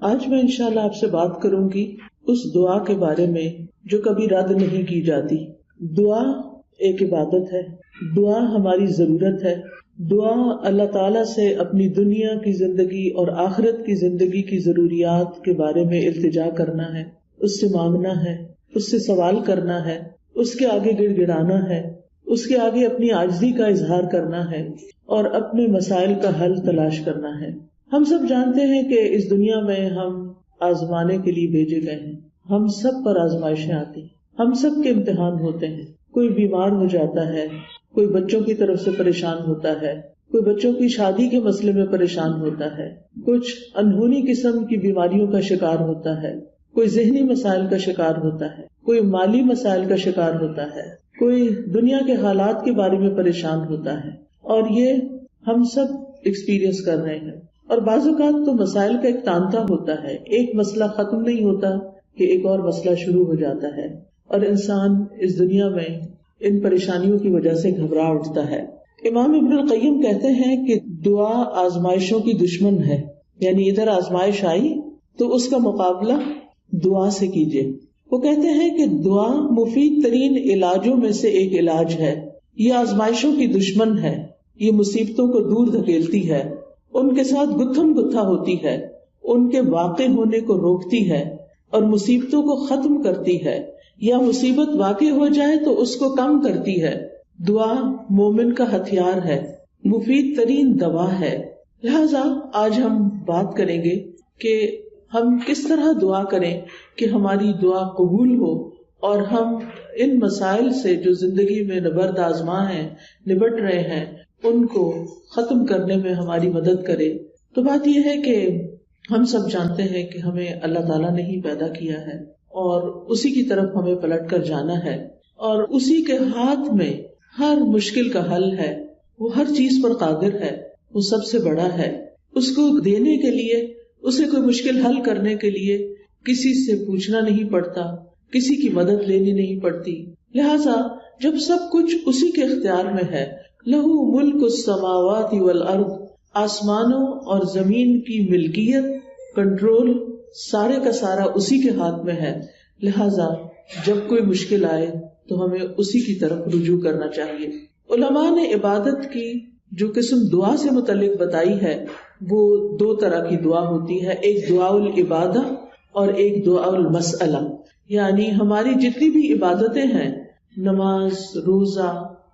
آج میں انشاءاللہ آپ سے بات کروں گی اس دعا کے بارے میں جو کبھی رد نہیں کی جاتی. دعا ایک عبادت ہے، دعا ہماری ضرورت ہے. دعا اللہ تعالیٰ سے اپنی دنیا کی زندگی اور آخرت کی زندگی کی ضروریات کے بارے میں التجا کرنا ہے، اس سے مانگنا ہے، اس سے سوال کرنا ہے، اس کے آگے گڑ گڑانا ہے، اس کے آگے اپنی عاجزی کا اظہار کرنا ہے اور اپنے مسائل کا حل تلاش کرنا ہے. ہم سب جانتے ہیں کہ اس دنیا میں ہم آزمانے کے لیے بھیجے گئے ہیں. ہم سب پر آزمائشیں آتی ہیں، ہم سب کے امتحان ہوتے ہیں. کوئی بیمار ہو جاتا ہے، کوئی بچوں کی طرف سے پریشان ہوتا ہے، کوئی بچوں کی شادی کے مسئلے میں پریشان ہوتا ہے، کچھ انہونی قسم کی بیماریوں کا شکار ہوتا ہے، کوئی ذہنی مسائل کا شکار ہوتا ہے، کوئی مالی مسائل کا شکار ہوتا ہے، کوئی دنیا کے حالات کے بارے میں پریشان ہوتا ہے. اور یہ ہم سب ایکسپیرئنس کر رہے ہیں. اور بعض اوقات تو مسائل کا ایک تانتا ہوتا ہے، ایک مسئلہ ختم نہیں ہوتا کہ ایک اور مسئلہ شروع ہو جاتا ہے اور انسان اس دنیا میں ان پریشانیوں کی وجہ سے گھبرا اٹھتا ہے. امام ابن القیم کہتے ہیں کہ دعا آزمائشوں کی دشمن ہے، یعنی ادھر آزمائش آئی تو اس کا مقابلہ دعا سے کیجیے. وہ کہتے ہیں کہ دعا مفید ترین علاجوں میں سے ایک علاج ہے. یہ آزمائشوں کی دشمن ہے، یہ مصیبتوں کو دور دھکیلتی ہے، ان کے ساتھ گتھم گتھا ہوتی ہے، ان کے واقع ہونے کو روکتی ہے اور مصیبتوں کو ختم کرتی ہے، یا مصیبت واقع ہو جائے تو اس کو کم کرتی ہے. دعا مومن کا ہتھیار ہے، مفید ترین دوا ہے. لہذا آج ہم بات کریں گے کہ ہم کس طرح دعا کریں کہ ہماری دعا قبول ہو اور ہم ان مسائل سے جو زندگی میں نبرد آزما ہیں، نبٹ رہے ہیں، ان کو ختم کرنے میں ہماری مدد کرے. تو بات یہ ہے کہ ہم سب جانتے ہیں کہ ہمیں اللہ تعالیٰ نے ہی پیدا کیا ہے اور اسی کی طرف ہمیں پلٹ کر جانا ہے اور اسی کے ہاتھ میں ہر مشکل کا حل ہے. وہ ہر چیز پر قادر ہے، وہ سب سے بڑا ہے. اس کو دینے کے لیے، اسے کوئی مشکل حل کرنے کے لیے کسی سے پوچھنا نہیں پڑتا، کسی کی مدد لینی نہیں پڑتی. لہٰذا جب سب کچھ اسی کے اختیار میں ہے، لہو ملک السماوات والارض، آسمانوں اور زمین کی ملکیت، کنٹرول، سارے کا سارا اسی کے ہاتھ میں ہے. لہٰذا جب کوئی مشکل آئے تو ہمیں اسی کی طرف رجوع کرنا چاہیے. علماء نے عبادت کی جو قسم دعا سے متعلق بتائی ہے وہ دو طرح کی دعا ہوتی ہے، ایک دعا العبادہ اور ایک دعا المسئلہ. یعنی ہماری جتنی بھی عبادتیں ہیں، نماز، روزہ،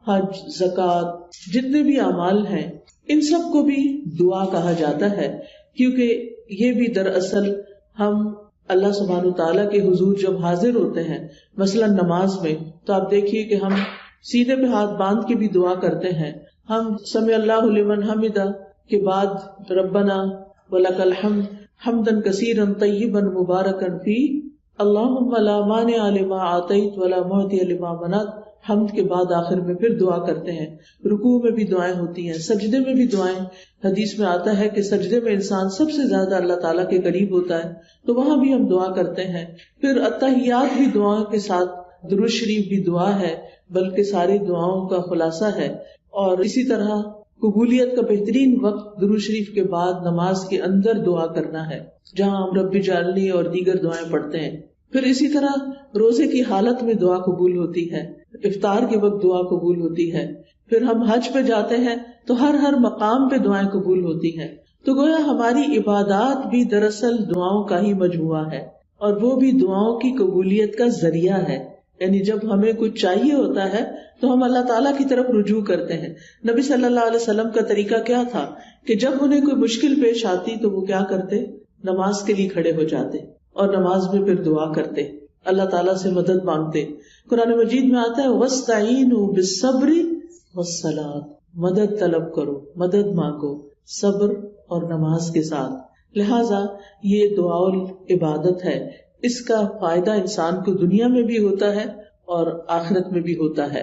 حج، زکوٰۃ، جتنے بھی اعمال ہیں، ان سب کو بھی دعا کہا جاتا ہے، کیونکہ یہ بھی دراصل ہم اللہ سبحانہ وتعالیٰ کے حضور جب حاضر ہوتے ہیں، مثلا نماز میں، تو آپ دیکھیے کہ ہم سینے پہ ہاتھ باندھ کے بھی دعا کرتے ہیں. ہم سمع اللہ لمن حمدہ کے بعد ربنا ولک الحمد حمدا کثیرا طیبا مبارکا فیہ اللہم لا مانع لما اعطیت ولا معطی لما منعت، حمد کے بعد آخر میں پھر دعا کرتے ہیں. رکوع میں بھی دعائیں ہوتی ہیں، سجدے میں بھی دعائیں. حدیث میں آتا ہے کہ سجدے میں انسان سب سے زیادہ اللہ تعالیٰ کے قریب ہوتا ہے، تو وہاں بھی ہم دعا کرتے ہیں. پھر التحیات بھی دعاؤں کے ساتھ، درود شریف بھی دعا ہے، بلکہ ساری دعاؤں کا خلاصہ ہے. اور اسی طرح قبولیت کا بہترین وقت درود شریف کے بعد نماز کے اندر دعا کرنا ہے، جہاں ہم رب اجعلنی اور دیگر دعائیں پڑھتے ہیں. پھر اسی طرح روزے کی حالت میں دعا قبول ہوتی ہے، افطار کے وقت دعا قبول ہوتی ہے. پھر ہم حج پہ جاتے ہیں تو ہر مقام پہ دعائیں قبول ہوتی ہیں. تو گویا ہماری عبادات بھی دراصل دعاؤں کا ہی مجموعہ ہے، اور وہ بھی دعاؤں کی قبولیت کا ذریعہ ہے. یعنی جب ہمیں کچھ چاہیے ہوتا ہے تو ہم اللہ تعالیٰ کی طرف رجوع کرتے ہیں. نبی صلی اللہ علیہ وسلم کا طریقہ کیا تھا کہ جب انہیں کوئی مشکل پیش آتی تو وہ کیا کرتے؟ نماز کے لیے کھڑے ہو جاتے اور نماز میں پھر دعا کرتے، اللہ تعالیٰ سے مدد مانگتے. قرآن مجید میں آتا ہے وَاسْتَعِینُوا بِالصَّبْرِ وَالصَّلَاةِ، مدد طلب کرو، مدد مانگو صبر اور نماز کے ساتھ. لہٰذا یہ دعا العبادت ہے، اس کا فائدہ انسان کو دنیا میں بھی ہوتا ہے اور آخرت میں بھی ہوتا ہے.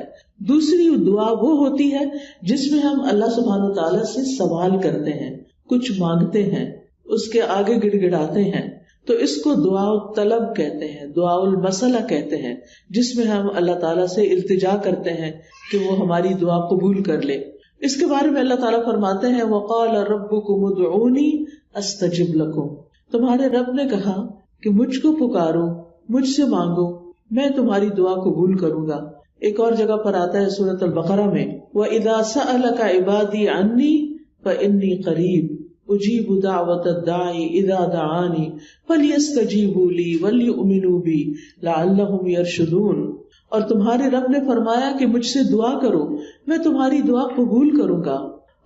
دوسری دعا وہ ہوتی ہے جس میں ہم اللہ سبحانہ تعالیٰ سے سوال کرتے ہیں، کچھ مانگتے ہیں، اس کے آگے گڑ گڑاتے ہیں، تو اس کو دعا الطلب کہتے ہیں، دعا المسئلہ کہتے ہیں، جس میں ہم اللہ تعالیٰ سے التجا کرتے ہیں کہ وہ ہماری دعا قبول کر لے. اس کے بارے میں اللہ تعالیٰ فرماتے ہیں وَقَالَ رَبُّكُمُ ادْعُونِي أَسْتَجِبْ لَكُمْ، تمہارے رب نے کہا کہ مجھ کو پکارو، مجھ سے مانگو، میں تمہاری دعا قبول کروں گا۔ ایک اور جگہ پر آتا ہے سورۃ البقرہ میں، وَإِذَا سَأَلَكَ عِبَادِي عَنِّي فَإِنِّي قَرِيبٌ أُجِيبُ دَعْوَةَ الدَّاعِ إِذَا دَعَانِ فَلْيَسْتَجِيبُوا لِي وَلْيُؤْمِنُوا بِي لَعَلَّهُمْ يَرْشُدُونَ۔ اور تمہارے رب نے فرمایا کہ مجھ سے دعا کرو، میں تمہاری دعا قبول کروں گا،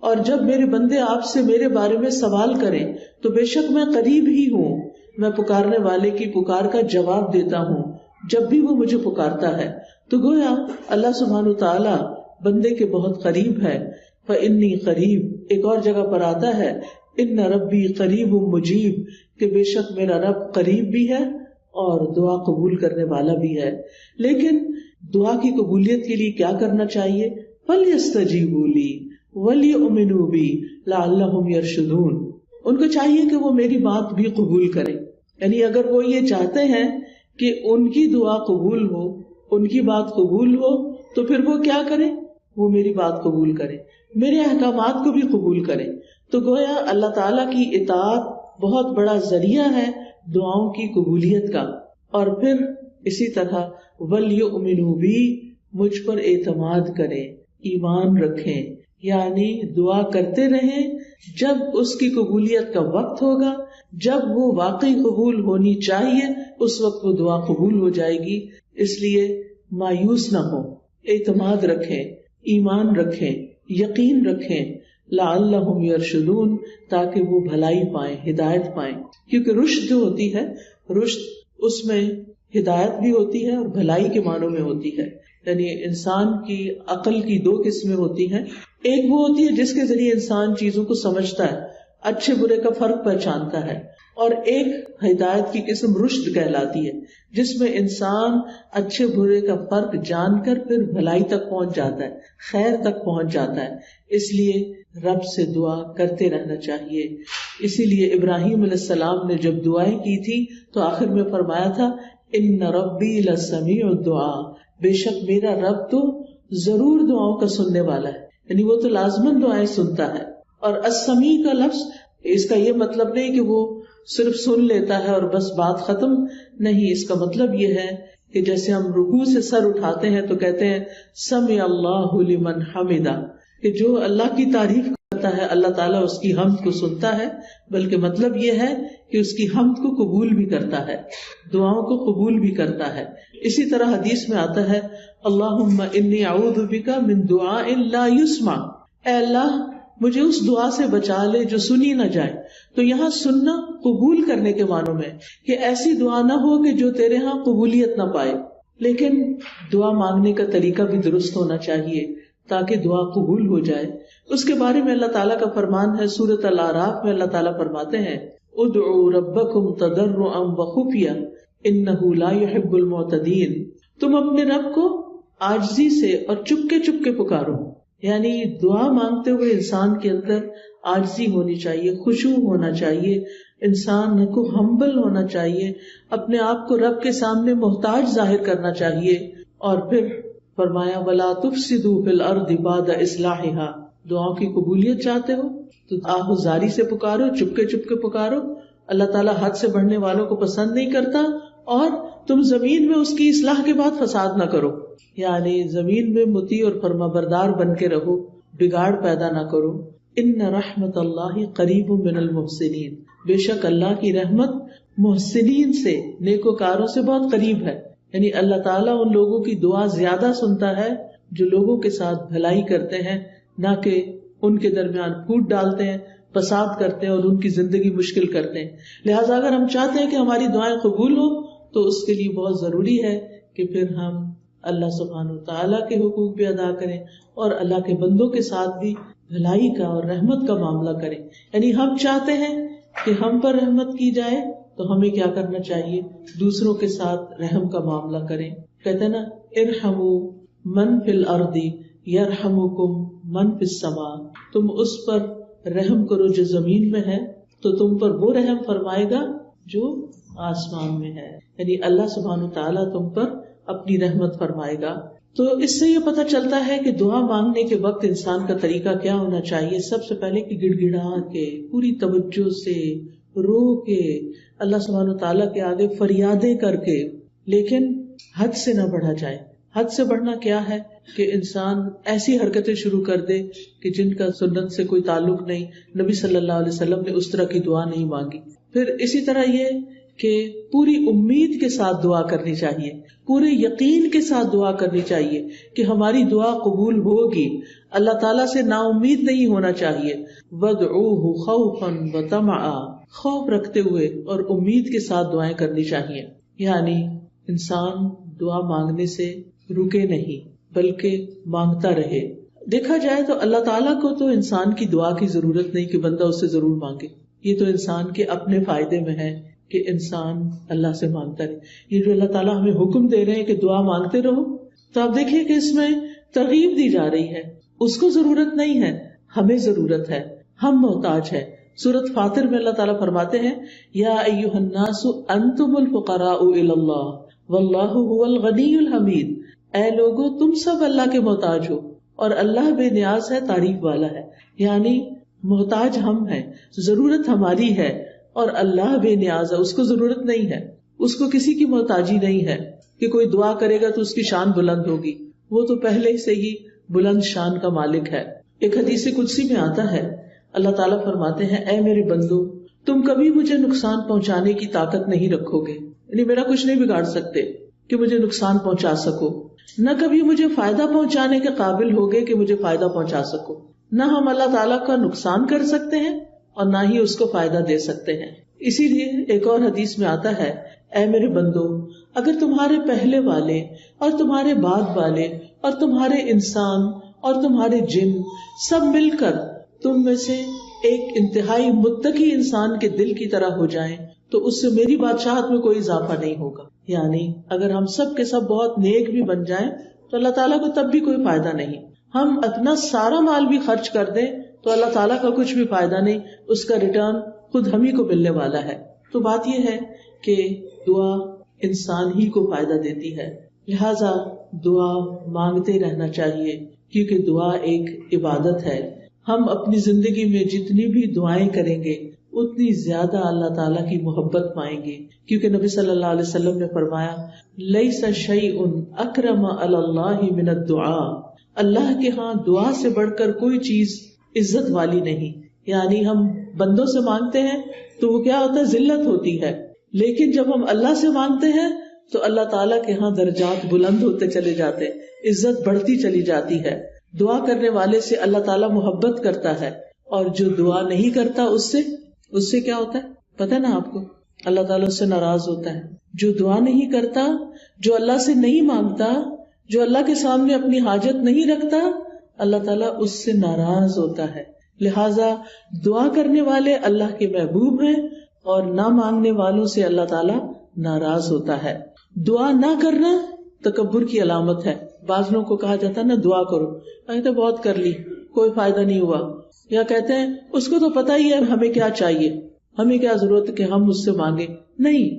اور جب میرے بندے آپ سے میرے بارے میں سوال کریں تو بے شک میں قریب ہی ہوں، میں پکارنے والے کی پکار کا جواب دیتا ہوں جب بھی وہ مجھے پکارتا ہے۔ تو گویا اللہ سبحانہ وتعالی بندے کے بہت قریب ہے۔ فإنی قریب، ایک اور جگہ پر آتا ہے ان ربی قریب مجیب، کہ بے شک میرا رب قریب بھی ہے اور دعا قبول کرنے والا بھی ہے۔ لیکن دعا کی قبولیت کے لیے کیا کرنا چاہیے؟ فَلْيَسْتَجِيبُوا لِي وَلْيُؤْمِنُوا بِي لَعَلَّهُمْ يَرْشُدُونَ۔ ان کو چاہیے کہ وہ میری بات بھی قبول کریں، یعنی اگر وہ یہ چاہتے ہیں کہ ان کی دعا قبول ہو، ان کی بات قبول ہو، تو پھر وہ کیا کریں؟ وہ میری بات قبول کریں، میرے احکامات کو بھی قبول کریں۔ تو گویا اللہ تعالیٰ کی اطاعت بہت بڑا ذریعہ ہے دعاؤں کی قبولیت کا۔ اور پھر اسی طرح وَلْيُؤْمِنُوا بِي، مجھ پر اعتماد کریں، ایمان رکھیں، یعنی دعا کرتے رہیں، جب اس کی قبولیت کا وقت ہوگا، جب وہ واقعی قبول ہونی چاہیے، اس وقت وہ دعا قبول ہو جائے گی۔ اس لیے مایوس نہ ہو، اعتماد رکھیں، ایمان رکھیں، یقین رکھیں، لعلہم یرشدون، تاکہ وہ بھلائی پائیں، ہدایت پائیں۔ کیونکہ رشد جو ہوتی ہے، رشد اس میں ہدایت بھی ہوتی ہے اور بھلائی کے معنوں میں ہوتی ہے۔ یعنی انسان کی عقل کی دو قسمیں ہوتی ہیں، ایک وہ ہوتی ہے جس کے ذریعے انسان چیزوں کو سمجھتا ہے، اچھے برے کا فرق پہچانتا ہے، اور ایک ہدایت کی قسم رشد کہلاتی ہے، جس میں انسان اچھے برے کا فرق جان کر پھر بھلائی تک پہنچ جاتا ہے، خیر تک پہنچ جاتا ہے۔ اس لیے رب سے دعا کرتے رہنا چاہیے۔ اسی لیے ابراہیم علیہ السلام نے جب دعائیں کی تھی تو آخر میں فرمایا تھا ان ربی لسمیع الدعاء، بے شک میرا رب تو ضرور دعاؤں کا سننے والا ہے، یعنی وہ تو لازماً دعائیں سنتا ہے۔ اور السمیع کا لفظ، اس کا یہ مطلب نہیں کہ وہ صرف سن لیتا ہے اور بس بات ختم، نہیں، اس کا مطلب یہ ہے کہ جیسے ہم رکوع سے سر اٹھاتے ہیں تو کہتے ہیں سمع اللہ لمن حمدہ، کہ جو اللہ کی تعریف کرتا ہے اللہ تعالیٰ اس کی حمد کو سنتا ہے، بلکہ مطلب یہ ہے کہ اس کی حمد کو قبول بھی کرتا ہے، دعاؤں کو قبول بھی کرتا ہے۔ اسی طرح حدیث میں آتا ہے اللہم انی اعوذ بک من دعاء لا یسمع، اے اللہ مجھے اس دعا سے بچا لے جو سنی نہ جائے۔ تو یہاں سننا قبول کرنے کے معنوں میں، کہ ایسی دعا نہ ہو کہ جو تیرے ہاں قبولیت نہ پائے، لیکن دعا مانگنے کا طریقہ بھی درست ہونا چاہیے تاکہ دعا قبول ہو جائے۔ اس کے بارے میں اللہ تعالیٰ کا فرمان ہے سورۃ الاعراف میں، اللہ تعالیٰ فرماتے ہیں ادعوا ربکم تضرعا وخفیا انہ لا يحب المعتدین، تم اپنے رب کو عاجزی سے اور چپکے چپکے پکارو، یعنی دعا مانگتے ہوئے انسان کے اندر عاجزی ہونی چاہیے، خشوع ہونا چاہیے، انسان کو ہمبل ہونا چاہیے، اپنے آپ کو رب کے سامنے محتاج ظاہر کرنا چاہیے۔ اور پھر فرمایا وَلَا تُفْسِدُوا فِي الْأَرْضِ بَعْدَ إِصْلَاحِهَا، دعاؤں کی قبولیت چاہتے ہو تو آہوزاری سے پکارو، چپکے چپکے پکارو۔ اللہ تعالیٰ حد سے بڑھنے والوں کو پسند نہیں کرتا، اور تم زمین میں اس کی اصلاح کے بعد فساد نہ کرو، یعنی زمین میں مطیع اور فرما بردار بن کے رہو، بگاڑ پیدا نہ کرو۔ ان رحمت اللہ قریب من المحسنین، بے شک اللہ کی رحمت محسنین سے، نیکوکاروں سے بہت قریب ہے، یعنی اللہ تعالیٰ ان لوگوں کی دعا زیادہ سنتا ہے جو لوگوں کے ساتھ بھلائی کرتے ہیں، نہ کہ ان کے درمیان پھوٹ ڈالتے ہیں، فساد کرتے ہیں اور ان کی زندگی مشکل کرتے ہیں۔ لہٰذا اگر ہم چاہتے ہیں کہ ہماری دعائیں قبول ہو تو اس کے لیے بہت ضروری ہے کہ پھر ہم اللہ سبحانہ وتعالیٰ کے حقوق بھی ادا کریں اور اللہ کے بندوں کے ساتھ بھی بھلائی کا اور رحمت کا معاملہ کریں۔ یعنی ہم چاہتے ہیں کہ ہم پر رحمت کی جائے تو ہمیں کیا کرنا چاہیے؟ دوسروں کے ساتھ رحم کا معاملہ کریں۔ کہتے ہیں نا ارحموا من فی الارض یرحمکم من فی السماء، تم اس پر رحم کرو جو زمین میں ہے تو تم پر وہ رحم فرمائے گا جو آسمان میں ہے، یعنی اللہ سبحانہ وتعالیٰ تم پر اپنی رحمت فرمائے گا۔ تو اس سے یہ پتہ چلتا ہے کہ دعا مانگنے کے وقت انسان کا طریقہ کیا ہونا چاہیے۔ سب سے پہلے کہ گڑ گڑا کے پوری توجہ سے رو کے اللہ سبحانہ تعالیٰ کے آگے فریادیں کر کے، لیکن حد سے نہ بڑھا جائے. حد سے بڑھنا کیا ہے کہ انسان ایسی حرکتیں شروع کر دے کہ جن کا سنت سے کوئی تعلق نہیں. نبی صلی اللہ علیہ وسلم نے اس طرح کی دعا نہیں مانگی. پھر اسی طرح یہ کہ پوری امید کے ساتھ دعا کرنی چاہیے، پورے یقین کے ساتھ دعا کرنی چاہیے کہ ہماری دعا قبول ہوگی. اللہ تعالیٰ سے نا امید نہیں ہونا چاہیے. وَادْعُوهُ خَوْفًا وَطَمَعًا، خوف رکھتے ہوئے اور امید کے ساتھ دعائیں کرنی چاہیے. یعنی انسان دعا مانگنے سے رکے نہیں بلکہ مانگتا رہے. دیکھا جائے تو اللہ تعالیٰ کو تو انسان کی دعا کی ضرورت نہیں کہ بندہ اس سے ضرور مانگے. یہ تو انسان کے اپنے فائدے میں ہے کہ انسان اللہ سے مانگتا رہے. یہ جو اللہ تعالیٰ ہمیں حکم دے رہے ہیں کہ دعا مانگتے رہو، تو آپ دیکھیے کہ اس میں ترغیب دی جا رہی ہے. اس کو ضرورت نہیں ہے، ہمیں ضرورت ہے، ہم محتاج ہیں. سورۃ فاطر میں اللہ تعالیٰ فرماتے ہیں یا ایھا الناس انتم الفقراء الی اللہ واللہ هو الغنی الحمید. اے لوگو تم سب اللہ کے محتاج ہو اور اللہ بے نیاز ہے، تعریف والا ہے. یعنی محتاج ہم ہیں، ضرورت ہماری ہے اور اللہ بے نیاز ہے، اس کو ضرورت نہیں ہے، اس کو کسی کی محتاجی نہیں ہے کہ کوئی دعا کرے گا تو اس کی شان بلند ہوگی. وہ تو پہلے سے ہی بلند شان کا مالک ہے. ایک حدیث قدسی میں آتا ہے اللہ تعالیٰ فرماتے ہیں اے میرے بندو تم کبھی مجھے نقصان پہنچانے کی طاقت نہیں رکھو گے، یعنی میرا کچھ نہیں بگاڑ سکتے کہ مجھے نقصان پہنچا سکو، نہ کبھی مجھے فائدہ پہنچانے کے قابل ہوگے کہ مجھے فائدہ پہنچا سکو. نہ ہم اللہ تعالیٰ کا نقصان کر سکتے ہیں اور نہ ہی اس کو فائدہ دے سکتے ہیں. اسی لیے ایک اور حدیث میں آتا ہے اے میرے بندو اگر تمہارے پہلے والے اور تمہارے بعد والے اور تمہارے انسان اور تمہارے جن سب مل کر تم میں سے ایک انتہائی متقی انسان کے دل کی طرح ہو جائیں تو اس سے میری بادشاہت میں کوئی اضافہ نہیں ہوگا. یعنی اگر ہم سب کے سب بہت نیک بھی بن جائیں تو اللہ تعالیٰ کو تب بھی کوئی فائدہ نہیں. ہم اپنا سارا مال بھی خرچ کر دیں تو اللہ تعالیٰ کا کچھ بھی فائدہ نہیں، اس کا ریٹرن خود ہم ہی کو ملنے والا ہے. تو بات یہ ہے کہ دعا انسان ہی کو فائدہ دیتی ہے، لہذا دعا مانگتے رہنا چاہیے کیونکہ دعا ایک عبادت ہے. ہم اپنی زندگی میں جتنی بھی دعائیں کریں گے اتنی زیادہ اللہ تعالیٰ کی محبت پائیں گے، کیونکہ نبی صلی اللہ علیہ وسلم نے فرمایا لیس شیء اکرم علی اللہ من الدعاء، اللہ کے ہاں دعا سے بڑھ کر کوئی چیز عزت والی نہیں. یعنی ہم بندوں سے مانگتے ہیں تو وہ کیا ہوتا ہے، ذلت ہوتی ہے، لیکن جب ہم اللہ سے مانگتے ہیں تو اللہ تعالیٰ کے ہاں درجات بلند ہوتے چلے جاتے، عزت بڑھتی چلی جاتی ہے. دعا کرنے والے سے اللہ تعالیٰ محبت کرتا ہے اور جو دعا نہیں کرتا اس سے کیا ہوتا ہے پتہ نا آپ کو، اللہ تعالیٰ اس سے ناراض ہوتا ہے. جو دعا نہیں کرتا، جو اللہ سے نہیں مانگتا، جو اللہ کے سامنے اپنی حاجت نہیں رکھتا، اللہ تعالیٰ اس سے ناراض ہوتا ہے. لہٰذا دعا کرنے والے اللہ کے محبوب ہیں اور نہ مانگنے والوں سے اللہ تعالیٰ ناراض ہوتا ہے. دعا نہ کرنا تکبر کی علامت ہے. بعض لوگوں کو کہا جاتا ہے نا دعا کرو، کہتے بہت کر لی کوئی فائدہ نہیں ہوا، یا کہتے ہیں اس کو تو پتہ ہی ہے ہمیں کیا چاہیے، ہمیں کیا ضرورت ہے کہ ہم اس سے مانگے. نہیں،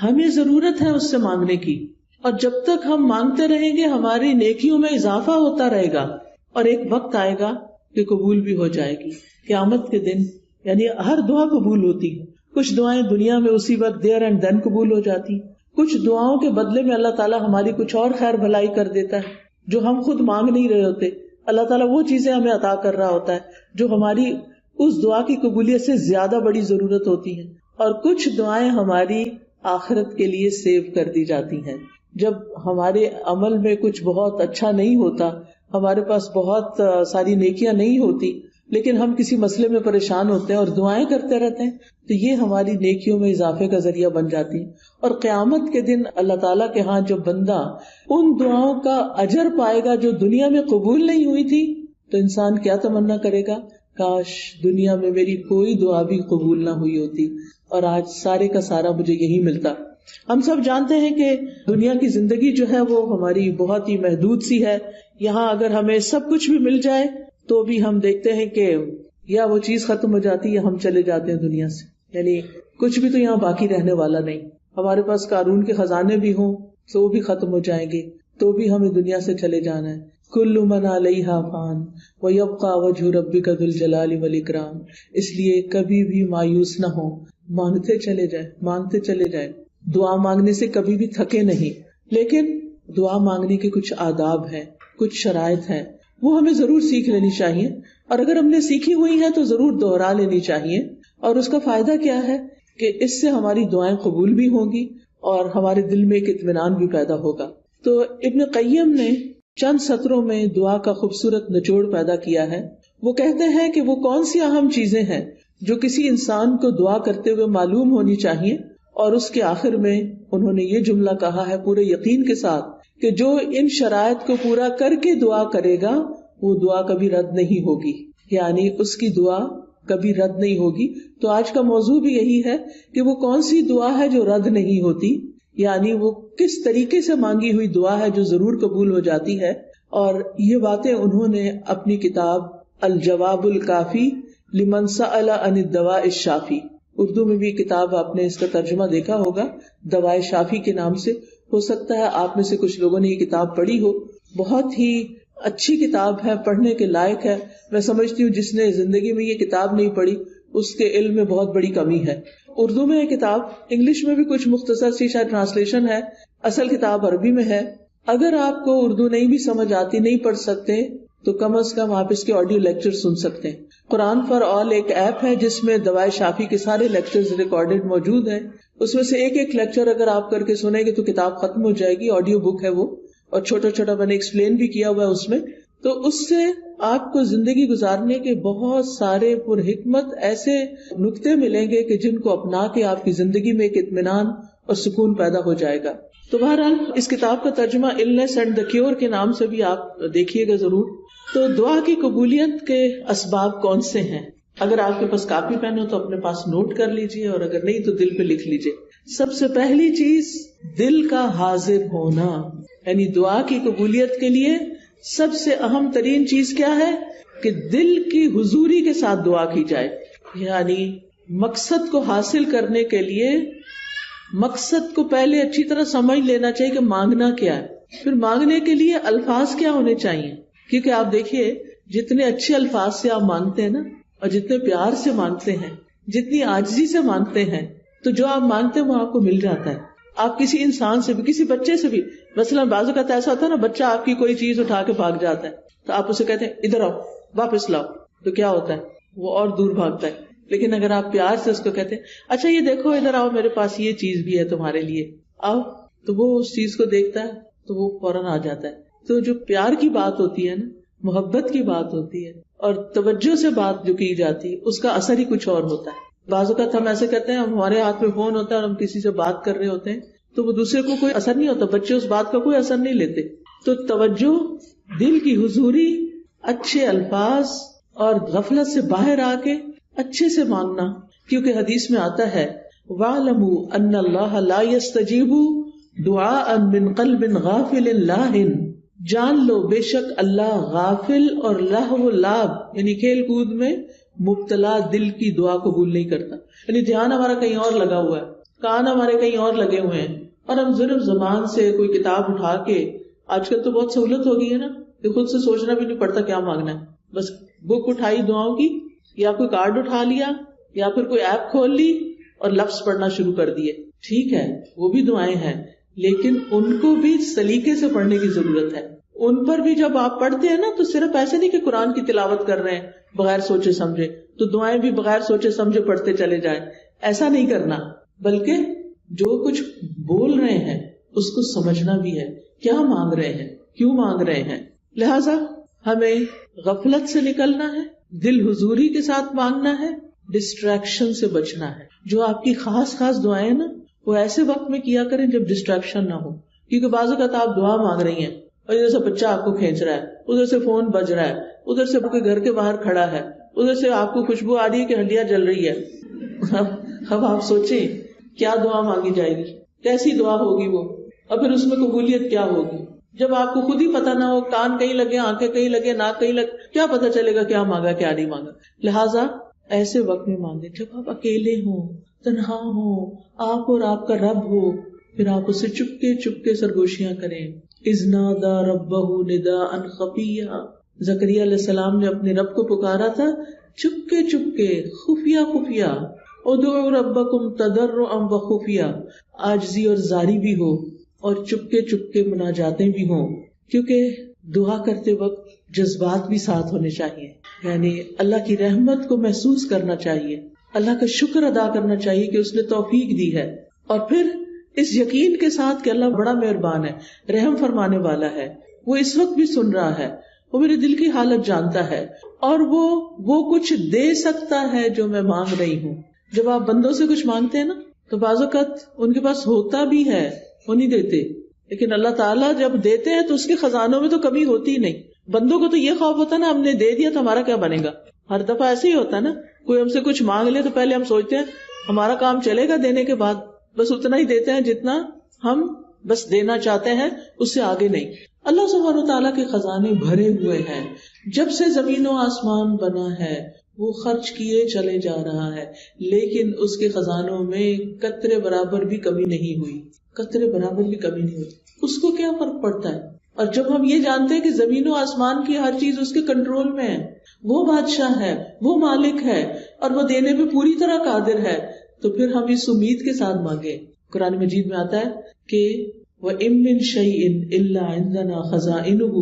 ہمیں ضرورت ہے اس سے مانگنے کی، اور جب تک ہم مانگتے رہیں گے ہماری نیکیوں میں اضافہ ہوتا رہے گا اور ایک وقت آئے گا کہ قبول بھی ہو جائے گی. قیامت کے دن یعنی ہر دعا قبول ہوتی ہے. کچھ دعائیں دنیا میں اسی وقت دیر اینڈ دین قبول ہو جاتی، کچھ دعاؤں کے بدلے میں اللہ تعالیٰ ہماری کچھ اور خیر بھلائی کر دیتا ہے جو ہم خود مانگ نہیں رہے ہوتے. اللہ تعالیٰ وہ چیزیں ہمیں عطا کر رہا ہوتا ہے جو ہماری اس دعا کی قبولیت سے زیادہ بڑی ضرورت ہوتی ہے، اور کچھ دعائیں ہماری آخرت کے لیے سیو کر دی جاتی ہیں. جب ہمارے عمل میں کچھ بہت اچھا نہیں ہوتا، ہمارے پاس بہت ساری نیکیاں نہیں ہوتی، لیکن ہم کسی مسئلے میں پریشان ہوتے ہیں اور دعائیں کرتے رہتے ہیں، تو یہ ہماری نیکیوں میں اضافے کا ذریعہ بن جاتی ہیں. اور قیامت کے دن اللہ تعالیٰ کے ہاں جو بندہ ان دعاؤں کا اجر پائے گا جو دنیا میں قبول نہیں ہوئی تھی، تو انسان کیا تمنا کرے گا، کاش دنیا میں میری کوئی دعا بھی قبول نہ ہوئی ہوتی اور آج سارے کا سارا مجھے یہی ملتا. ہم سب جانتے ہیں کہ دنیا کی زندگی جو ہے وہ ہماری بہت ہی محدود سی ہے. یہاں اگر ہمیں سب کچھ بھی مل جائے تو بھی ہم دیکھتے ہیں کہ یا وہ چیز ختم ہو جاتی یا ہم چلے جاتے ہیں دنیا سے. یعنی کچھ بھی تو یہاں باقی رہنے والا نہیں. ہمارے پاس قارون کے خزانے بھی ہوں تو وہ بھی ختم ہو جائیں گے، تو بھی ہمیں دنیا سے چلے جانا ہے. کل من علیہا فان ویبقى وجہ ربک ذو الجلال والاکرام. اس لیے کبھی بھی مایوس نہ ہو، مانگتے چلے جائیں، مانگتے چلے جائیں. دعا مانگنے سے کبھی بھی تھکے نہیں. لیکن دعا مانگنے کے کچھ آداب ہیں، کچھ شرائط ہیں، وہ ہمیں ضرور سیکھ لینی چاہیے. اور اگر ہم نے سیکھی ہوئی ہیں تو ضرور دوہرا لینی چاہیے. اور اس کا فائدہ کیا ہے کہ اس سے ہماری دعائیں قبول بھی ہوں گی اور ہمارے دل میں ایک اطمینان بھی پیدا ہوگا. تو ابن قیم نے چند سطروں میں دعا کا خوبصورت نچوڑ پیدا کیا ہے. وہ کہتے ہیں کہ وہ کون سی اہم چیزیں ہیں جو کسی انسان کو دعا کرتے ہوئے معلوم ہونی چاہیے. اور اس کے آخر میں انہوں نے یہ جملہ کہا ہے پورے یقین کے ساتھ کہ جو ان شرائط کو پورا کر کے دعا کرے گا وہ دعا کبھی رد نہیں ہوگی، یعنی اس کی دعا کبھی رد نہیں ہوگی. تو آج کا موضوع بھی یہی ہے کہ وہ کون سی دعا ہے جو رد نہیں ہوتی، یعنی وہ کس طریقے سے مانگی ہوئی دعا ہے جو ضرور قبول ہو جاتی ہے. اور یہ باتیں انہوں نے اپنی کتاب الجواب الکافی لمن سأل عن الدواء الشافی، اردو میں بھی کتاب آپ نے اس کا ترجمہ دیکھا ہوگا دوائے شافی کے نام سے. ہو سکتا ہے آپ میں سے کچھ لوگوں نے یہ کتاب پڑھی ہو. بہت ہی اچھی کتاب ہے، پڑھنے کے لائق ہے. میں سمجھتی ہوں جس نے زندگی میں یہ کتاب نہیں پڑھی اس کے علم میں بہت بڑی کمی ہے. اردو میں یہ کتاب، انگلش میں بھی کچھ مختصر سی شاید ٹرانسلیشن ہے، اصل کتاب عربی میں ہے. اگر آپ کو اردو نہیں بھی سمجھ آتی، نہیں پڑھ سکتے، تو کم از کم آپ اس کے آڈیو لیکچر سن سکتے ہیں. قرآن فار آل ایک ایپ ہے جس میں دوائے شافی کے سارے لیکچرز ریکارڈڈ موجود ہیں. اس میں سے ایک ایک لیکچر اگر آپ کر کے سنیں گے تو کتاب ختم ہو جائے گی. آڈیو بک ہے وہ، اور چھوٹا چھوٹا میں نے ایکسپلین بھی کیا ہوا ہے اس میں. تو اس سے آپ کو زندگی گزارنے کے بہت سارے پر حکمت ایسے نکتے ملیں گے کہ جن کو اپنا کے آپ کی زندگی میں ایک اطمینان اور سکون پیدا ہو جائے گا. تو بہرحال اس کتاب کا ترجمہ النس اینڈ دا کیور کے نام سے بھی آپ دیکھیے گا ضرور. تو دعا کی قبولیت کے اسباب کون سے ہیں؟ اگر آپ کے پاس کاپی پین ہو تو اپنے پاس نوٹ کر لیجئے، اور اگر نہیں تو دل پہ لکھ لیجئے. سب سے پہلی چیز دل کا حاضر ہونا، یعنی دعا کی قبولیت کے لیے سب سے اہم ترین چیز کیا ہے کہ دل کی حضوری کے ساتھ دعا کی جائے. یعنی مقصد کو حاصل کرنے کے لیے مقصد کو پہلے اچھی طرح سمجھ لینا چاہیے کہ مانگنا کیا ہے. پھر مانگنے کے لیے الفاظ کیا ہونے چاہیے، کیونکہ آپ دیکھیے جتنے اچھے الفاظ سے آپ مانگتے ہیں نا، اور جتنے پیار سے مانگتے ہیں، جتنی عاجزی سے مانگتے ہیں، تو جو آپ مانگتے ہیں وہ آپ کو مل جاتا ہے. آپ کسی انسان سے بھی، کسی بچے سے بھی، مثلا بعض اوقات ایسا ہوتا ہے نا، بچہ آپ کی کوئی چیز اٹھا کے بھاگ جاتا ہے تو آپ اسے کہتے ہیں ادھر آؤ، واپس لاؤ، تو کیا ہوتا ہے، وہ اور دور بھاگتا ہے. لیکن اگر آپ پیار سے اس کو کہتے ہیں اچھا یہ دیکھو ادھر آؤ، میرے پاس یہ چیز بھی ہے تمہارے لیے، آؤ، تو وہ اس چیز کو دیکھتا ہے تو وہ فوراً آ جاتا ہے. تو جو پیار کی بات ہوتی ہے نا، محبت کی بات ہوتی ہے، اور توجہ سے بات جو کی جاتی ہے، اس کا اثر ہی کچھ اور ہوتا ہے. بعض اوقات ہم ایسے کہتے ہیں، ہمارے ہاتھ میں فون ہوتا ہے اور ہم کسی سے بات کر رہے ہوتے ہیں تو وہ دوسرے کو کوئی اثر نہیں ہوتا، بچے اس بات کا کوئی اثر نہیں لیتے. تو توجہ، دل کی حضوری، اچھے الفاظ، اور غفلت سے باہر آ کے اچھے سے مانگنا. کیونکہ حدیث میں آتا ہے وَاعْلَمُوا أَنَّ اللَّهَ لَا يَسْتَجِيبُ دُعَاءً مِّن قَلْبٍ غَافِلٍ لَاهٍ، جان لو بے شک اللہ غافل اور لہو لعب یعنی کھیل کود میں مبتلا دل کی دعا قبول نہیں کرتا. یعنی دھیان ہمارا کہیں اور لگا ہوا ہے، کان ہمارے کہیں اور لگے ہوئے ہیں، اور ہم صرف زبان سے کوئی کتاب اٹھا کے، آج کل تو بہت سہولت ہو گئی ہے نا کہ خود سے سوچنا بھی نہیں پڑتا کیا مانگنا ہے، بس بک اٹھائی دعاؤں کی، یا کوئی کارڈ اٹھا لیا، یا پھر کوئی ایپ کھول لی اور لفظ پڑھنا شروع کر دیے. ٹھیک ہے وہ بھی دعائیں ہیں، لیکن ان کو بھی سلیقے سے پڑھنے کی ضرورت ہے. ان پر بھی جب آپ پڑھتے ہیں نا تو صرف ایسے نہیں کہ قرآن کی تلاوت کر رہے ہیں بغیر سوچے سمجھے تو دعائیں بھی بغیر سوچے سمجھے پڑھتے چلے جائیں، ایسا نہیں کرنا، بلکہ جو کچھ بول رہے ہیں اس کو سمجھنا بھی ہے، کیا مانگ رہے ہیں، کیوں مانگ رہے ہیں. لہذا ہمیں غفلت سے نکلنا ہے، دل حضوری کے ساتھ مانگنا ہے، ڈسٹریکشن سے بچنا ہے. جو آپ کی خاص خاص دعائیں نا وہ ایسے وقت میں کیا کریں جب ڈسٹریکشن نہ ہو. کیونکہ بعض اوقات آپ دعا مانگ رہی ہیں اور ادھر سے بچہ آپ کو کھینچ رہا ہے، ادھر سے فون بج رہا ہے، ادھر سے کوئی گھر کے باہر کھڑا ہے، ادھر سے آپ کو خوشبو آ رہی ہے کہ ہنڈیاں جل رہی ہے. اب آپ سوچیں کیا دعا مانگی جائے گی، کیسی دعا ہوگی وہ، اور پھر اس میں قبولیت کیا ہوگی جب آپ کو خود ہی پتہ نہ ہو، کان کہیں لگے، آنکھیں کہیں لگے، ناک کہیں لگے، کیا پتہ چلے گا کیا مانگا کیا نہیں مانگا. لہٰذا ایسے وقت میں مانگے جب آپ اکیلے ہوں، تنہا ہوں، آپ اور آپ کا رب ہو، پھر آپ اسے چپکے سرگوشیاں کریں. اذ نادى ربه نداء خفيا، زکریا علیہ السلام نے اپنے رب کو پکارا تھا چپکے خفیہ. ادعوا ربکم تضرعا وخفیا، عاجزی اور زاری بھی ہو اور چپکے چپکے مناجاتیں بھی ہوں، کیونکہ دعا کرتے وقت جذبات بھی ساتھ ہونے چاہیے، یعنی اللہ کی رحمت کو محسوس کرنا چاہیے، اللہ کا شکر ادا کرنا چاہیے کہ اس نے توفیق دی ہے، اور پھر اس یقین کے ساتھ کہ اللہ بڑا مہربان ہے، رحم فرمانے والا ہے، وہ اس وقت بھی سن رہا ہے، وہ میرے دل کی حالت جانتا ہے، اور وہ کچھ دے سکتا ہے جو میں مانگ رہی ہوں۔ جب آپ بندوں سے کچھ مانگتے ہیں نا تو بعض اوقات ان کے پاس ہوتا بھی ہے، وہ نہیں دیتے، لیکن اللہ تعالیٰ جب دیتے ہیں تو اس کے خزانوں میں تو کمی ہوتی ہی نہیں۔ بندوں کو تو یہ خوف ہوتا ہے نا، ہم نے دے دیا تو ہمارا کیا بنے گا، ہر دفعہ ایسے ہی ہوتا ہے نا، کوئی ہم سے کچھ مانگ لے تو پہلے ہم سوچتے ہیں ہمارا کام چلے گا دینے کے بعد، بس اتنا ہی دیتے ہیں جتنا ہم بس دینا چاہتے ہیں، اس سے آگے نہیں۔ اللہ سبحانہ وتعالیٰ کے خزانے بھرے ہوئے ہیں، جب سے زمین و آسمان بنا ہے وہ خرچ کیے چلے جا رہا ہے، لیکن اس کے خزانوں میں قطرے برابر بھی کمی نہیں ہوئی، قطرے برابر بھی کمی نہیں ہوئی۔ اس کو کیا فرق پڑتا ہے؟ اور جب ہم یہ جانتے ہیں کہ زمین و آسمان کی ہر چیز اس کے کنٹرول میں ہے، وہ بادشاہ ہے، وہ مالک ہے، اور وہ دینے پہ پوری طرح قادر ہے، تو پھر ہم اس امید کے ساتھ مانگے۔ قرآن مجید میں آتا ہے کہ وَإِن مِّن شَيْءٍ إِلَّا عِندَنَا خَزَائِنُهُ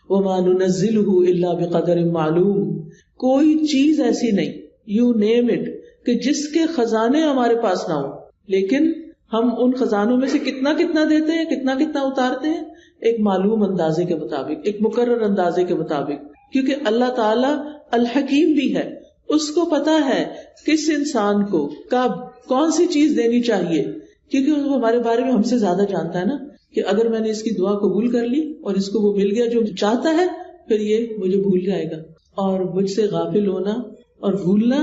وَمَا نُنَزِّلُهُ إِلَّا بِقَدَرٍ مَّعْلُومٍ، کوئی چیز ایسی نہیں، یو نیم اٹ، کہ جس کے خزانے ہمارے پاس نہ ہو، لیکن ہم ان خزانوں میں سے کتنا کتنا دیتے ہیں، کتنا کتنا اتارتے ہیں، ایک معلوم اندازے کے مطابق، ایک مقرر اندازے کے مطابق، کیونکہ اللہ تعالی الحکیم بھی ہے، اس کو پتا ہے کس انسان کو کب کون سی چیز دینی چاہیے، کیونکہ وہ ہمارے بارے میں ہم سے زیادہ جانتا ہے نا، کہ اگر میں نے اس کی دعا قبول کر لی اور اس کو وہ مل گیا جو چاہتا ہے، پھر یہ مجھے بھول جائے گا، اور مجھ سے غافل ہونا اور بھولنا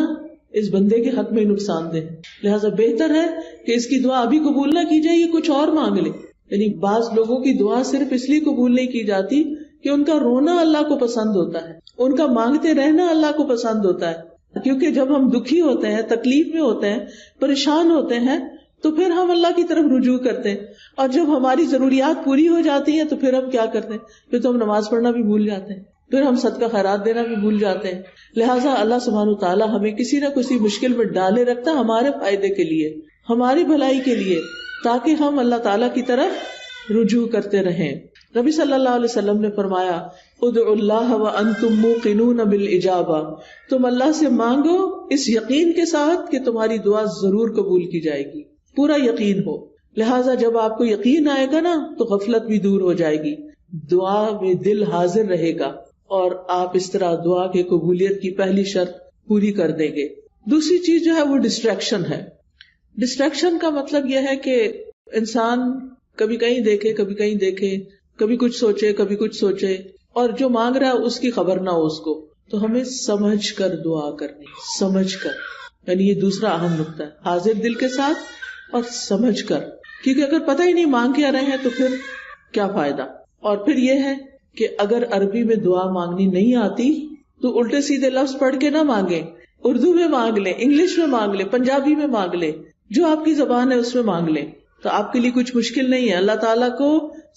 اس بندے کے حق میں نقصان دہ، لہٰذا بہتر ہے کہ اس کی دعا ابھی قبول نہ کی جائے، یہ کچھ اور مانگ لے۔ یعنی بعض لوگوں کی دعا صرف اس لیے قبول نہیں کی جاتی کہ ان کا رونا اللہ کو پسند ہوتا ہے، ان کا مانگتے رہنا اللہ کو پسند ہوتا ہے، کیونکہ جب ہم دکھی ہوتے ہیں، تکلیف میں ہوتے ہیں، پریشان ہوتے ہیں، تو پھر ہم اللہ کی طرف رجوع کرتے ہیں، اور جب ہماری ضروریات پوری ہو جاتی ہیں تو پھر ہم کیا کرتے ہیں، پھر تو ہم نماز پڑھنا بھی بھول جاتے ہیں، پھر ہم صدقہ خیرات دینا بھی بھول جاتے ہیں۔ لہٰذا اللہ سبحانہ وتعالیٰ ہمیں کسی نہ کسی مشکل میں ڈالے رکھتا ہمارے فائدے کے لیے، ہماری بھلائی کے لیے، تاکہ ہم اللہ تعالیٰ کی طرف رجوع کرتے رہیں۔ نبی صلی اللہ علیہ وسلم نے فرمایا ادعوا اللہ وانتم موقنون بالاجابہ، تم اللہ سے مانگو اس یقین کے ساتھ کہ تمہاری دعا ضرور قبول کی جائے گی، پورا یقین ہو۔ لہٰذا جب آپ کو یقین آئے گا نا تو غفلت بھی دور ہو جائے گی، دعا میں دل حاضر رہے گا، اور آپ اس طرح دعا کے قبولیت کی پہلی شرط پوری کر دیں گے۔ دوسری چیز جو ہے وہ ڈسٹریکشن ہے۔ ڈسٹریکشن کا مطلب یہ ہے کہ انسان کبھی کہیں دیکھے، کبھی کہیں دیکھے، کبھی کچھ سوچے، کبھی کچھ سوچے، اور جو مانگ رہا ہے اس کی خبر نہ ہو اس کو۔ تو ہمیں سمجھ کر دعا کرنی، سمجھ کر، یعنی یہ دوسرا اہم نقطہ ہے، حاضر دل کے ساتھ اور سمجھ کر، کیونکہ اگر پتہ ہی نہیں مانگ کیا رہے ہیں تو پھر کیا فائدہ۔ اور پھر یہ ہے کہ اگر عربی میں دعا مانگنی نہیں آتی تو الٹے سیدھے لفظ پڑھ کے نہ مانگیں، اردو میں مانگ لیں، انگلش میں مانگ لیں، پنجابی میں مانگ لیں، جو آپ کی زبان ہے اس میں مانگ لیں، تو آپ کے لیے کچھ مشکل نہیں ہے۔ اللہ تعالیٰ کو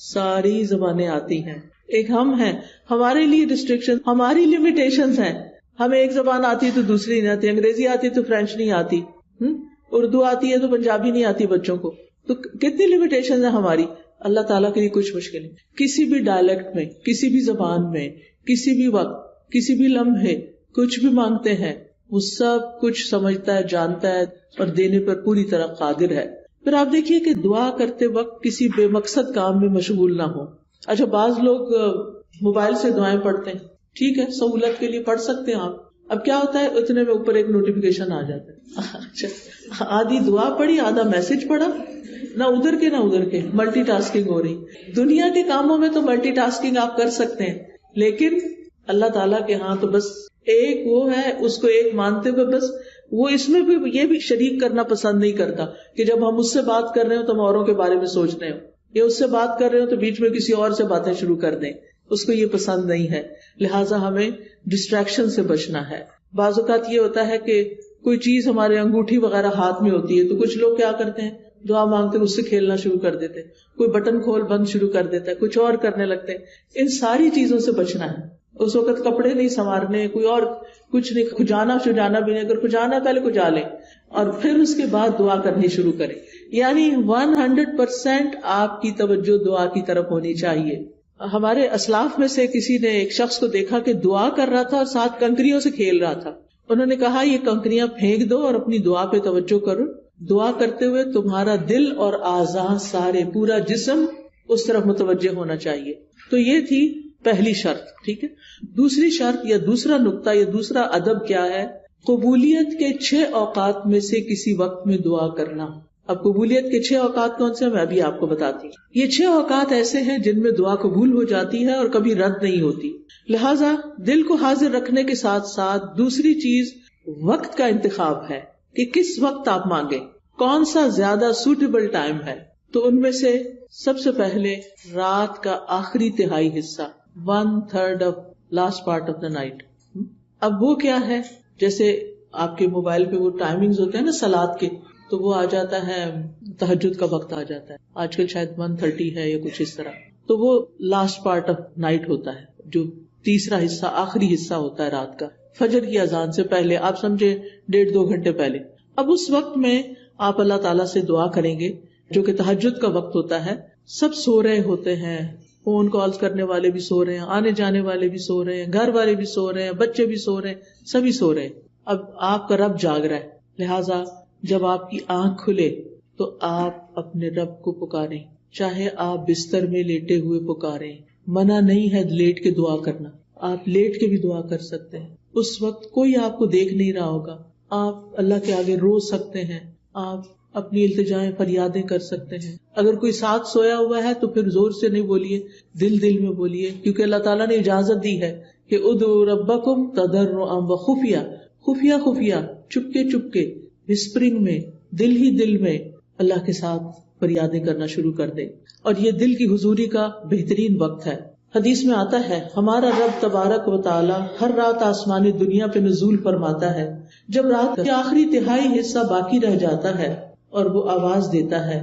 ساری زبانیں آتی ہیں، ایک ہم ہیں، ہمارے لیے ریسٹرکشن، ہماری لمیٹیشنز ہیں، ہمیں ایک زبان آتی ہے تو دوسری نہیں آتی، انگریزی آتی ہے تو فرینچ نہیں آتی، اردو آتی ہے تو پنجابی نہیں آتی بچوں کو، تو کتنی لمیٹیشنز ہیں ہماری۔ اللہ تعالیٰ کے لیے کچھ مشکل نہیں، کسی بھی ڈائلیکٹ میں، کسی بھی زبان میں، کسی بھی وقت، کسی بھی لمحے کچھ بھی مانگتے ہیں، وہ سب کچھ سمجھتا ہے، جانتا ہے، اور دینے پر پوری طرح قادر ہے۔ پھر آپ دیکھیے کہ دعا کرتے وقت کسی بے مقصد کام میں مشغول نہ ہو۔ اچھا، بعض لوگ موبائل سے دعائیں پڑھتے ہیں، ٹھیک ہے، سہولت کے لیے پڑھ سکتے ہیں آپ، اب کیا ہوتا ہے اتنے میں اوپر ایک نوٹیفیکیشن آ جاتا ہے، اچھا آدھی دعا پڑھی، آدھا میسج پڑھا، نہ ادھر کے نہ ادھر کے، ملٹی ٹاسکنگ ہو رہی۔ دنیا کے کاموں میں تو ملٹی ٹاسکنگ آپ کر سکتے ہیں، لیکن اللہ تعالیٰ کے ہاں تو بس ایک وہ ہے، اس کو ایک مانتے ہوئے بس وہ اس میں بھی یہ بھی شریک کرنا پسند نہیں کرتا کہ جب ہم اس سے بات کر رہے ہوں تو ہم اوروں کے بارے میں سوچ رہے ہوں، یا اس سے بات کر رہے ہوں تو بیچ میں کسی اور سے باتیں شروع کر دیں، اس کو یہ پسند نہیں ہے۔ لہٰذا ہمیں ڈسٹریکشن سے بچنا ہے۔ بعض اوقات یہ ہوتا ہے کہ کوئی چیز ہمارے انگوٹھی وغیرہ ہاتھ میں ہوتی ہے تو کچھ لوگ کیا کرتے ہیں، دعا مانگتے ہیں اس سے کھیلنا شروع کر دیتے ہیں، کوئی بٹن کھول بند شروع کر دیتا ہے، کچھ اور کرنے لگتے ہیں۔ ان ساری چیزوں سے بچنا ہے۔ اس وقت کپڑے نہیں سنوارنے، کوئی اور کچھ نہیں، کھجانا شجانا بھی نہیں، اگر کھجانا ہے پہلے کھجا لیں اور پھر اس کے بعد دعا کرنی شروع کریں. یعنی 100% آپ کی توجہ دعا کی طرف ہونی چاہیے. ہمارے اسلاف میں سے کسی نے ایک شخص کو دیکھا کہ دعا کر رہا تھا اور 7 کنکریوں سے کھیل رہا تھا. انہوں نے کہا یہ کنکریاں پھینک دو اور اپنی دعا پہ توجہ کرو. دعا کرتے ہوئے تمہارا دل اور اعضاء سارے، پورا جسم اس طرف متوجہ ہونا چاہیے. تو یہ تھی پہلی شرط. ٹھیک ہے. دوسری شرط یا دوسرا نقطہ یا دوسرا ادب کیا ہے؟ قبولیت کے 6 اوقات میں سے کسی وقت میں دعا کرنا. اب قبولیت کے 6 اوقات کون سے ہیں میں ابھی آپ کو بتاتی ہوں. یہ 6 اوقات ایسے ہیں جن میں دعا قبول ہو جاتی ہے اور کبھی رد نہیں ہوتی. لہٰذا دل کو حاضر رکھنے کے ساتھ ساتھ دوسری چیز وقت کا انتخاب ہے کہ کس وقت آپ مانگیں، کون سا زیادہ سوٹیبل ٹائم ہے. تو ان میں سے سب سے پہلے رات کا آخری تہائی حصہ، 1/3 of last part of the night. اب وہ کیا ہے؟ جیسے آپ کے موبائل پہ وہ ٹائمنگز ہوتے ہیں نا صلاۃ کے، تو وہ آ جاتا ہے تہجد کا وقت آ جاتا ہے. آج کل شاید 1:30 ہے یا کچھ اس طرح. تو وہ لاسٹ پارٹ آف نائٹ ہوتا ہے، جو تیسرا حصہ، آخری حصہ ہوتا ہے رات کا، فجر کی اذان سے پہلے، آپ سمجھے 1.5-2 گھنٹے پہلے. اب اس وقت میں آپ اللہ تعالیٰ سے دعا کریں گے، جو کہ تہجد کا وقت ہوتا ہے. سب سو رہے ہوتے ہیں، فون کالز کرنے والے بھی سو رہے ہیں، آنے جانے والے بھی سو رہے ہیں، گھر والے بھی سو رہے ہیں، بچے بھی سو رہے ہیں، سبھی سو رہے ہیں. اب آپ کا رب جاگ رہا ہے. لہٰذا جب آپ کی آنکھ کھلے تو آپ اپنے رب کو پکاریں، چاہے آپ بستر میں لیٹے ہوئے پکاریں. منع نہیں ہے لیٹ کے دعا کرنا، آپ لیٹ کے بھی دعا کر سکتے ہیں. اس وقت کوئی آپ کو دیکھ نہیں رہا ہوگا، آپ اللہ کے آگے رو سکتے ہیں، آپ اپنی التجائیں فریادیں کر سکتے ہیں. اگر کوئی ساتھ سویا ہوا ہے تو پھر زور سے نہیں بولیے، دل دل میں بولیے، کیونکہ اللہ تعالیٰ نے اجازت دی ہے کہ ادعوا ربکم تضرعا وخفیا، خفیہ خفیہ، چپکے چپکے، وسپرنگ میں، دل ہی دل میں اللہ کے ساتھ فریادیں کرنا شروع کر دیں. اور یہ دل کی حضوری کا بہترین وقت ہے. حدیث میں آتا ہے ہمارا رب تبارک و تعالی ہر رات آسمانی دنیا پہ نزول فرماتا ہے. جب رات کا آخری تہائی حصہ باقی رہ جاتا ہے اور وہ آواز دیتا ہے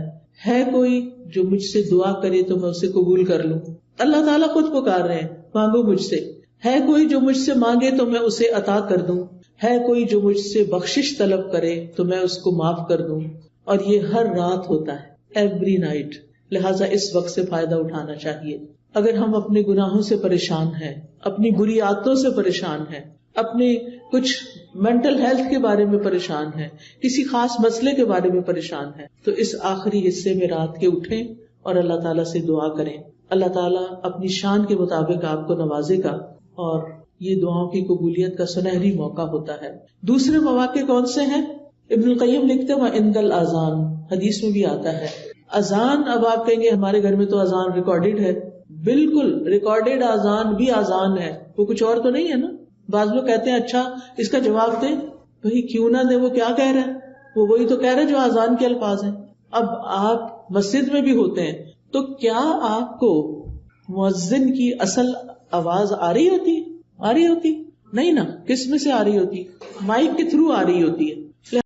کوئی جو مجھ سے دعا کرے تو میں اسے قبول کر لوں. اللہ تعالیٰ خود پکار رہے ہیں، مانگو مجھ سے. ہے کوئی جو مجھ سے مانگے تو میں اسے عطا کر دوں. ہے کوئی جو مجھ سے بخشش طلب کرے تو میں اس کو معاف کر دوں. اور یہ ہر رات ہوتا ہے، ایوری نائٹ. لہٰذا اس وقت سے فائدہ اٹھانا چاہیے. اگر ہم اپنے گناہوں سے پریشان ہیں، اپنی بری عادتوں سے پریشان ہیں، اپنے کچھ مینٹل ہیلتھ کے بارے میں پریشان ہیں، کسی خاص مسئلے کے بارے میں پریشان ہیں، تو اس آخری حصے میں رات کے اٹھیں اور اللہ تعالیٰ سے دعا کریں. اللہ تعالیٰ اپنی شان کے مطابق آپ کو نوازے گا اور یہ دعاؤں کی قبولیت کا سنہری موقع ہوتا ہے. دوسرے مواقع کون سے ہیں؟ ابن القیم لکھتے ہیں وَعِندَ الْأَذَانِ، حدیث میں بھی آتا ہے اذان. اب آپ کہیں گے ہمارے گھر میں تو اذان ریکارڈیڈ ہے. بالکل ریکارڈیڈ اذان بھی اذان ہے، وہ کچھ اور تو نہیں ہے نا. بعض لوگ کہتے ہیں اچھا اس کا جواب دیں. بھئی کیوں نہ دیں، وہ کیا کہہ رہا ہے؟ وہ وہی تو کہہ رہا ہے جو اذان کے الفاظ ہیں. اب آپ مسجد میں بھی ہوتے ہیں تو کیا آپ کو مؤذن کی اصل آواز آ رہی ہوتی؟ نہیں نا. کس میں سے آ رہی ہوتی؟ مائک کے تھرو آ رہی ہوتی ہے.